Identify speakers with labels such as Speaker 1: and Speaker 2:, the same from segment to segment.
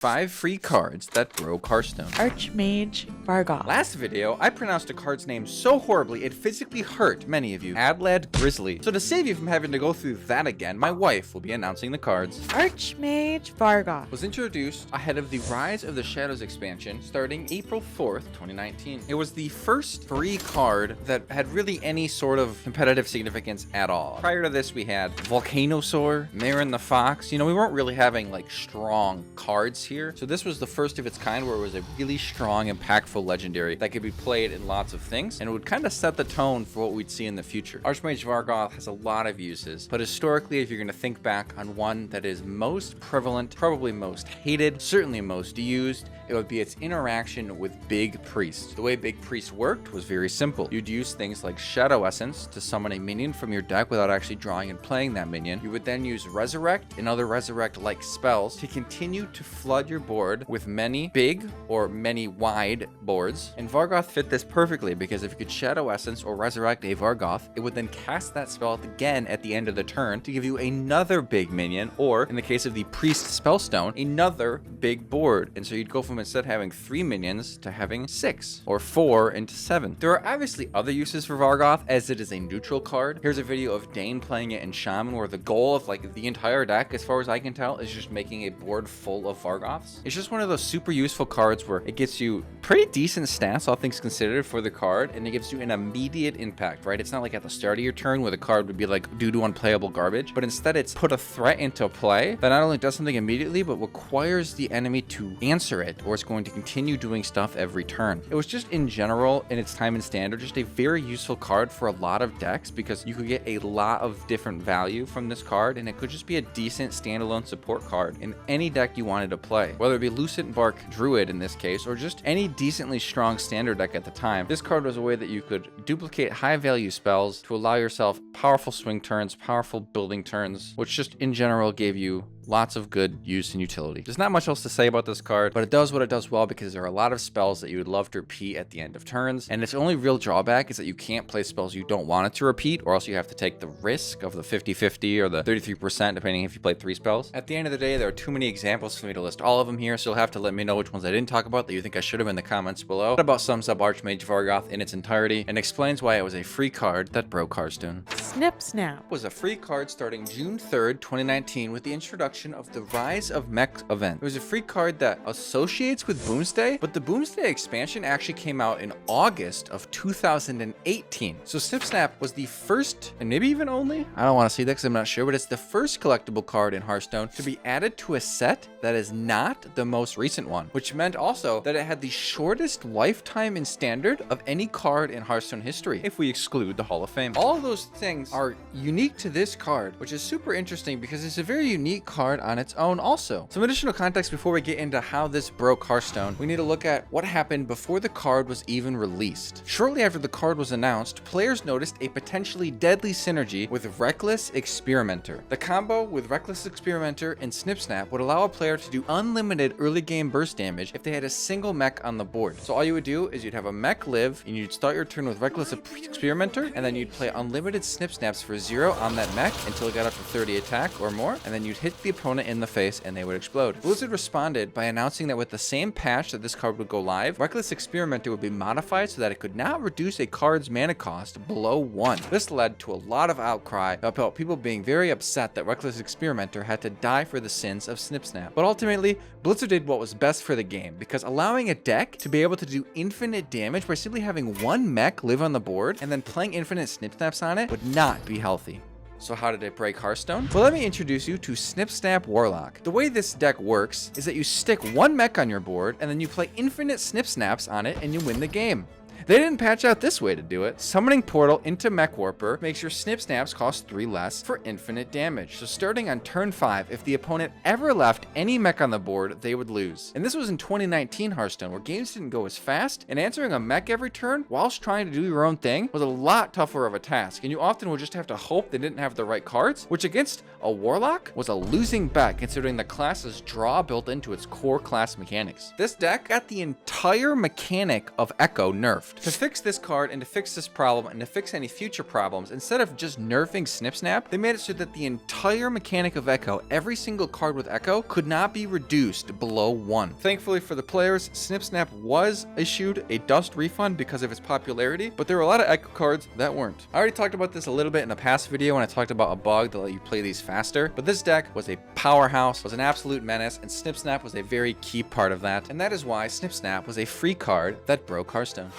Speaker 1: 5 free cards that broke Hearthstone.
Speaker 2: Archmage Vargoth.
Speaker 1: Last video, I pronounced a card's name so horribly it physically hurt many of you. Adlad Grizzly. So to save you from having to go through that again, my wife will be announcing the cards.
Speaker 2: Archmage Vargoth
Speaker 1: Was introduced ahead of the Rise of the Shadows expansion starting April 4th, 2019. It was the first free card that had really any sort of competitive significance at all. Prior to this, we had Volcanosaur, Marin the Fox. You know, we weren't really having like strong cards here. So this was the first of its kind where it was a really strong, impactful legendary that could be played in lots of things, and it would kind of set the tone for what we'd see in the future. Archmage Vargoth has a lot of uses, but historically, if you're going to think back on one that is most prevalent, probably most hated, certainly most used, it would be its interaction with Big Priest. The way Big Priest worked was very simple. You'd use things like Shadow Essence to summon a minion from your deck without actually drawing and playing that minion. You would then use Resurrect and other Resurrect-like spells to continue to flood your board with many big or many wide boards. And Vargoth fit this perfectly because if you could Shadow Essence or Resurrect a Vargoth, it would then cast that spell again at the end of the turn to give you another big minion, or in the case of the Priest Spellstone, another big board. And so you'd go from instead having 3 minions to having 6 or 4 into 7. There are obviously other uses for Vargoth as it is a neutral card. Here's a video of Dane playing it in Shaman where the goal of like the entire deck, as far as I can tell, is just making a board full of Vargoths. It's just one of those super useful cards where it gets you pretty decent stats, all things considered, for the card, and it gives you an immediate impact, right? It's not like at the start of your turn where the card would be like due to unplayable garbage, but instead it's put a threat into play that not only does something immediately, but requires the enemy to answer it, or it's going to continue doing stuff every turn. It was just in general, in its time in standard, just a very useful card for a lot of decks because you could get a lot of different value from this card, and it could just be a decent standalone support card in any deck you wanted to play, whether it be Lucent Bark Druid in this case, or just any decently strong standard deck at the time. This card was a way that you could duplicate high value spells to allow yourself powerful swing turns, powerful building turns, which just in general gave you lots of good use and utility. There's not much else to say about this card, but it does what it does well because there are a lot of spells that you would love to repeat at the end of turns, and its only real drawback is that you can't play spells you don't want it to repeat, or else you have to take the risk of the 50-50 or the 33% depending if you play 3 spells. At the end of the day, there are too many examples for me to list all of them here, so you'll have to let me know which ones I didn't talk about that you think I should have in the comments below. That about sums up Archmage Vargoth in its entirety and explains why it was a free card that broke Hearthstone.
Speaker 2: Snip Snap
Speaker 1: Was a free card starting June 3rd, 2019 with the introduction of the Rise of Mech event. It was a free card that associates with Boomsday, but the Boomsday expansion actually came out in August of 2018. So Snip Snap was the first, and maybe even only, I don't want to see that because I'm not sure, but it's the first collectible card in Hearthstone to be added to a set that is not the most recent one, which meant also that it had the shortest lifetime in standard of any card in Hearthstone history, if we exclude the Hall of Fame. All of those things are unique to this card, which is super interesting because it's a very unique card on its own also. Some additional context before we get into how this broke Hearthstone. We need to look at what happened before the card was even released. Shortly after the card was announced, players noticed a potentially deadly synergy with Reckless Experimenter. The combo with Reckless Experimenter and Snip Snap would allow a player to do unlimited early game burst damage if they had a single mech on the board. So all you would do is you'd have a mech live, and you'd start your turn with Reckless Experimenter, and then you'd play unlimited Snip Snaps for 0 on that mech until it got up to 30 attack or more, and then you'd hit the opponent in the face and they would explode. Blizzard responded by announcing that with the same patch that this card would go live, Reckless Experimenter would be modified so that it could now reduce a card's mana cost below 1. This led to a lot of outcry about people being very upset that Reckless Experimenter had to die for the sins of Snip Snap. But ultimately, Blizzard did what was best for the game, because allowing a deck to be able to do infinite damage by simply having one mech live on the board and then playing infinite Snip Snaps on it would not be healthy. So how did it break Hearthstone? Well, let me introduce you to Snip Snap Warlock. The way this deck works is that you stick one mech on your board and then you play infinite Snip Snaps on it and you win the game. They didn't patch out this way to do it. Summoning Portal into Mech Warper makes your Snip Snaps cost 3 less for infinite damage. So starting on turn 5, if the opponent ever left any mech on the board, they would lose. And this was in 2019 Hearthstone, where games didn't go as fast, and answering a mech every turn whilst trying to do your own thing was a lot tougher of a task, and you often would just have to hope they didn't have the right cards, which against a Warlock was a losing bet considering the class's draw built into its core class mechanics. This deck got the entire mechanic of Echo nerfed. nerfed. To fix this card and to fix this problem and to fix any future problems, instead of just nerfing Snip Snap, they made it so that the entire mechanic of Echo, every single card with Echo, could not be reduced below 1. Thankfully for the players, Snip Snap was issued a dust refund because of its popularity, but there were a lot of Echo cards that weren't. I already talked about this a little bit in a past video when I talked about a bug that let you play these faster, but this deck was a powerhouse, was an absolute menace, and Snip Snap was a very key part of that, and that is why Snip Snap was a free card that broke Hearthstone.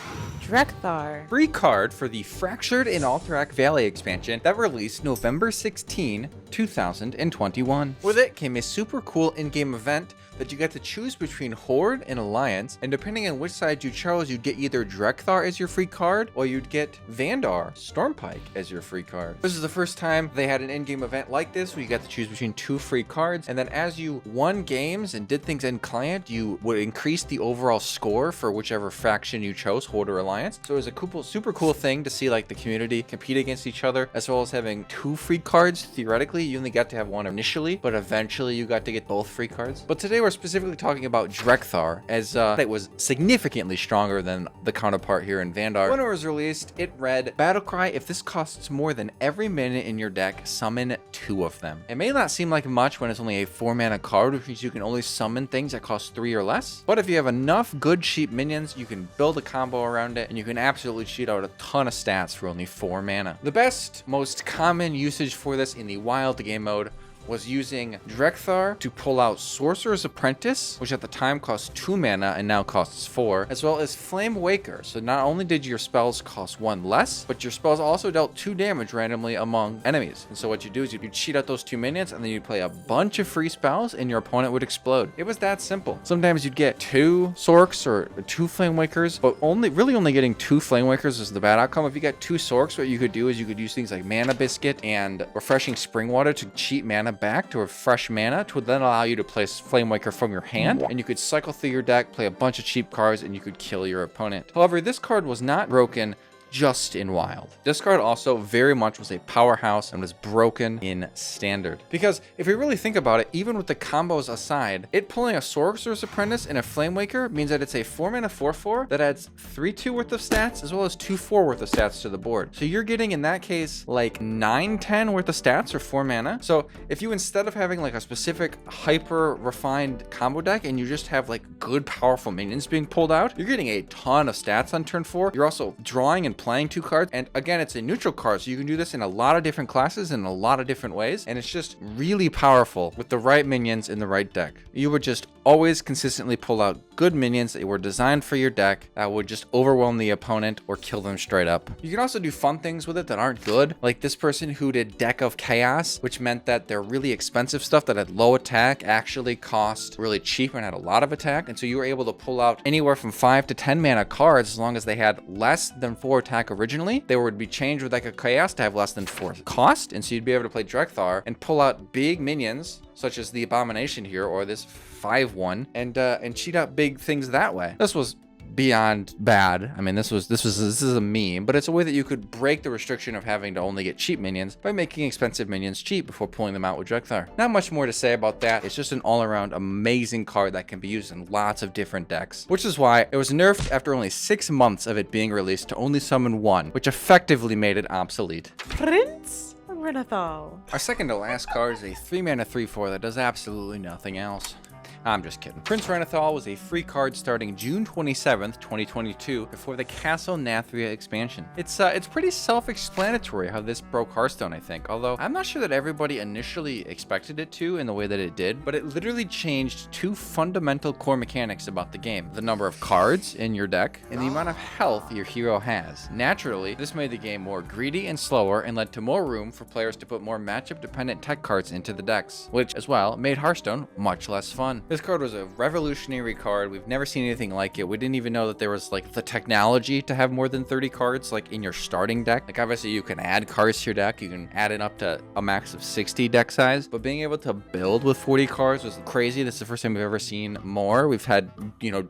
Speaker 2: Drekthar.
Speaker 1: Free card for the Fractured in Alterac Valley expansion that released November 16, 2021. With it came a super cool in-game event that you get to choose between Horde and Alliance, and depending on which side you chose, you'd get either Drekthar as your free card, or you'd get Vandar Stormpike as your free card. This is the first time they had an in-game event like this, where you got to choose between 2 free cards, and then as you won games and did things in client, you would increase the overall score for whichever faction you chose, Horde or Alliance. So it was a super cool thing to see like the community compete against each other, as well as having 2 free cards. Theoretically, you only got to have one initially, but eventually you got to get both free cards. But today we're specifically talking about Drekthar, as it was significantly stronger than the counterpart here in Vandar. When it was released, it read, Battlecry, if this costs more than every minute in your deck, summon 2 of them. It may not seem like much when it's only a 4 mana card, which means you can only summon things that cost 3 or less. But if you have enough good cheap minions, you can build a combo around it, and you can absolutely cheat out a ton of stats for only 4 mana. The best, most common usage for this in the wild game mode was using Drekthar to pull out Sorcerer's Apprentice, which at the time cost 2 mana and now costs 4, as well as Flame Waker. So not only did your spells cost 1 less, but your spells also dealt 2 damage randomly among enemies. And so what you do is you cheat out those 2 minions, and then you play a bunch of free spells, and your opponent would explode. It was that simple. Sometimes you'd get 2 Sorks or 2 Flame Wakers, but really only getting 2 Flame Wakers is the bad outcome. If you get 2 Sorks, what you could do is you could use things like Mana Biscuit and Refreshing Spring Water to cheat mana back to refresh mana, to then allow you to place Flame Waker from your hand, and you could cycle through your deck, play a bunch of cheap cards, and you could kill your opponent. However, this card was not broken just in wild. This card also very much was a powerhouse and was broken in standard. Because if you really think about it, even with the combos aside, it pulling a Sorcerer's Apprentice and a Flame Waker means that it's a 4 mana 4/4 that adds 3/2 worth of stats as well as 2/4 worth of stats to the board. So you're getting in that case like 9/10 worth of stats or 4 mana. So if you, instead of having like a specific hyper refined combo deck and you just have like good powerful minions being pulled out, you're getting a ton of stats on turn 4. You're also drawing and playing 2 cards, and again, it's a neutral card, so you can do this in a lot of different classes in a lot of different ways, and it's just really powerful with the right minions in the right deck. You would just always consistently pull out good minions that were designed for your deck that would just overwhelm the opponent or kill them straight up. You can also do fun things with it that aren't good, like this person who did Deck of Chaos, which meant that their really expensive stuff that had low attack actually cost really cheap and had a lot of attack, and so you were able to pull out anywhere from 5 to 10 mana cards as long as they had less than 4 attack originally. They would be changed with Deck of Chaos to have less than 4 cost, and so you'd be able to play Drekthar and pull out big minions such as the Abomination here or this 5/1 and cheat out big things that way. This was beyond bad. I mean, this is a meme, but it's a way that you could break the restriction of having to only get cheap minions by making expensive minions cheap before pulling them out with Drekthar. Not much more to say about that. It's just an all-around amazing card that can be used in lots of different decks, which is why it was nerfed after only 6 months of it being released to only summon 1, which effectively made it obsolete.
Speaker 2: Prince Renathal.
Speaker 1: Our second to last card is a 3 mana 3/4 that does absolutely nothing else. I'm just kidding. Prince Renathal was a free card starting June 27th, 2022 before the Castle Nathria expansion. It's pretty self-explanatory how this broke Hearthstone, I think, although I'm not sure that everybody initially expected it to in the way that it did, but it literally changed 2 fundamental core mechanics about the game: the number of cards in your deck and the amount of health your hero has. Naturally, this made the game more greedy and slower and led to more room for players to put more matchup-dependent tech cards into the decks, which as well made Hearthstone much less fun. This card was a revolutionary card. We've never seen anything like it. We didn't even know that there was like the technology to have more than 30 cards like in your starting deck. Like obviously you can add cards to your deck. You can add it up to a max of 60 deck size, but being able to build with 40 cards was crazy. This is the first time we've ever seen more. We've had,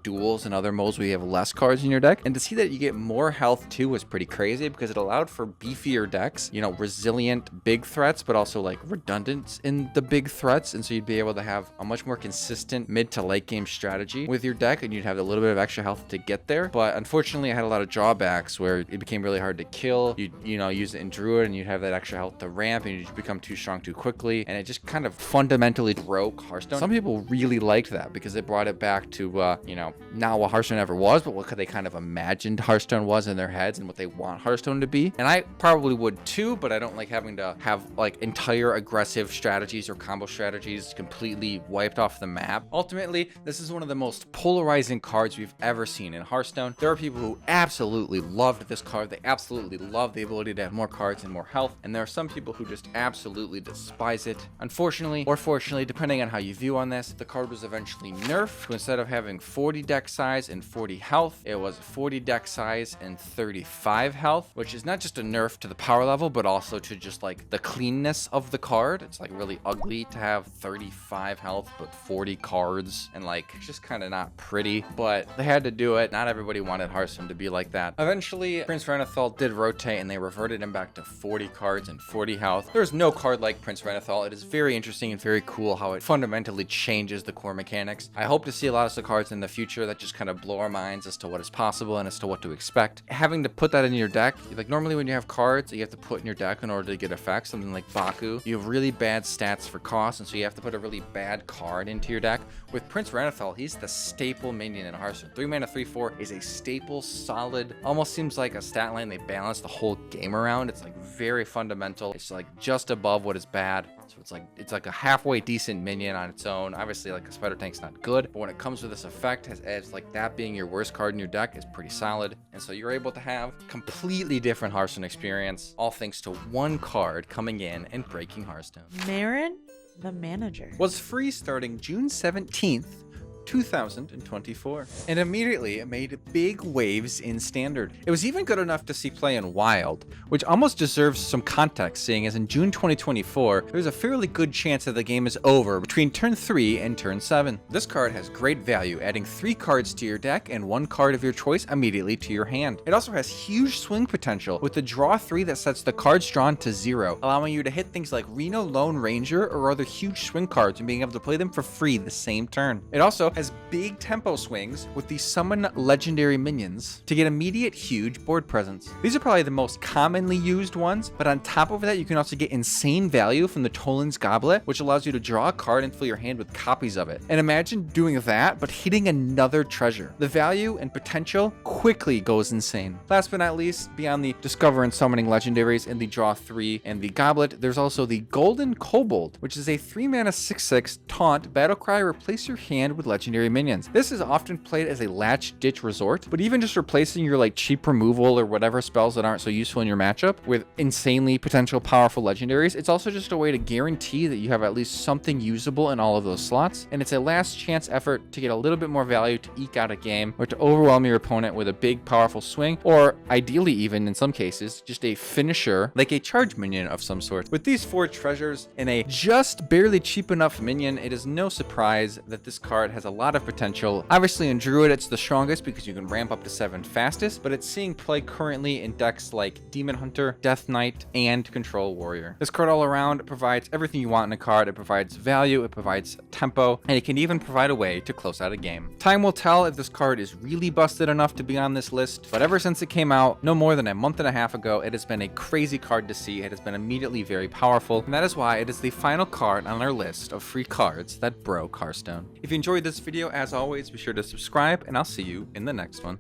Speaker 1: duels and other modes where you have less cards in your deck. And to see that you get more health too was pretty crazy because it allowed for beefier decks, resilient big threats, but also like redundant in the big threats. And so you'd be able to have a much more consistent consistent mid to late game strategy with your deck, and you'd have a little bit of extra health to get there. But unfortunately, I had a lot of drawbacks where it became really hard to kill. You know, use it in Druid, and you'd have that extra health to ramp, and you just become too strong too quickly, and it just kind of fundamentally broke Hearthstone. Some people really liked that because it brought it back to, you know, not what Hearthstone ever was, but what they kind of imagined Hearthstone was in their heads and what they want Hearthstone to be. And I probably would too, but I don't like having to have like entire aggressive strategies or combo strategies completely wiped off the map. Ultimately, this is one of the most polarizing cards we've ever seen in Hearthstone. There are people who absolutely loved this card. They absolutely love the ability to have more cards and more health. And there are some people who just absolutely despise it. Unfortunately, or fortunately, depending on how you view on this, the card was eventually nerfed to, instead of having 40 deck size and 40 health, it was 40 deck size and 35 health, which is not just a nerf to the power level, but also to just like the cleanness of the card. It's like really ugly to have 35 health, but 40 cards, and like it's just kind of not pretty, but they had to do it. Not everybody wanted Hearthstone to be like that. Eventually, Prince Renethal did rotate, and they reverted him back to 40 cards and 40 health. There's no card like Prince Renethal. It is very interesting and very cool how it fundamentally changes the core mechanics. I hope to see a lot of cards in the future that just kind of blow our minds as to what is possible and as to what to expect. Having to put that in your deck, like normally when you have cards that you have to put in your deck in order to get effects, something like Baku, you have really bad stats for cost, and so you have to put a really bad card into your deck. With Prince Renethal, he's the staple minion in Hearthstone. 3 mana, 3/4 is a staple, solid, almost seems like a stat line they balance the whole game around. It's like very fundamental. It's like just above what is bad. So it's like a halfway decent minion on its own. Obviously, like a Spider Tank's not good, but when it comes with this effect, as like that being your worst card in your deck is pretty solid. And so you're able to have completely different Hearthstone experience, all thanks to one card coming in and breaking Hearthstone.
Speaker 2: Marin, the manager,
Speaker 1: was free starting June 17th, 2024, and immediately it made big waves in Standard. It was even good enough to see play in Wild, which almost deserves some context, seeing as in June 2024, there's a fairly good chance that the game is over between turn 3 and turn 7. This card has great value, adding 3 cards to your deck and 1 card of your choice immediately to your hand. It also has huge swing potential with the draw 3 that sets the cards drawn to 0, allowing you to hit things like Reno Lone Ranger or other huge swing cards and being able to play them for free the same turn. It also has big tempo swings with the summon legendary minions to get immediate huge board presence. These are probably the most commonly used ones, but on top of that, you can also get insane value from the Toland's Goblet, which allows you to draw a card and fill your hand with copies of it. And imagine doing that, but hitting another treasure. The value and potential quickly goes insane. Last but not least, beyond the discover and summoning legendaries and the draw 3 and the Goblet, there's also the Golden Kobold, which is a 3 mana 6/6 taunt battlecry. Replace your hand with legendary minions. This is often played as a latch ditch resort, but even just replacing your like cheap removal or whatever spells that aren't so useful in your matchup with insanely potential powerful legendaries, it's also just a way to guarantee that you have at least something usable in all of those slots, and it's a last chance effort to get a little bit more value to eke out a game or to overwhelm your opponent with a big powerful swing, or ideally even in some cases just a finisher like a charge minion of some sort. With these 4 treasures and a just barely cheap enough minion, it is no surprise that this card has a lot of potential. Obviously in Druid it's the strongest because you can ramp up to 7 fastest, but it's seeing play currently in decks like Demon Hunter, Death Knight, and Control Warrior. This card all around provides everything you want in a card. It provides value, it provides tempo, and it can even provide a way to close out a game. Time will tell if this card is really busted enough to be on this list, but ever since it came out, no more than a month and a half ago, it has been a crazy card to see. It has been immediately very powerful, and that is why it is the final card on our list of free cards that broke Hearthstone. If you enjoyed this video, as always, be sure to subscribe, and I'll see you in the next one.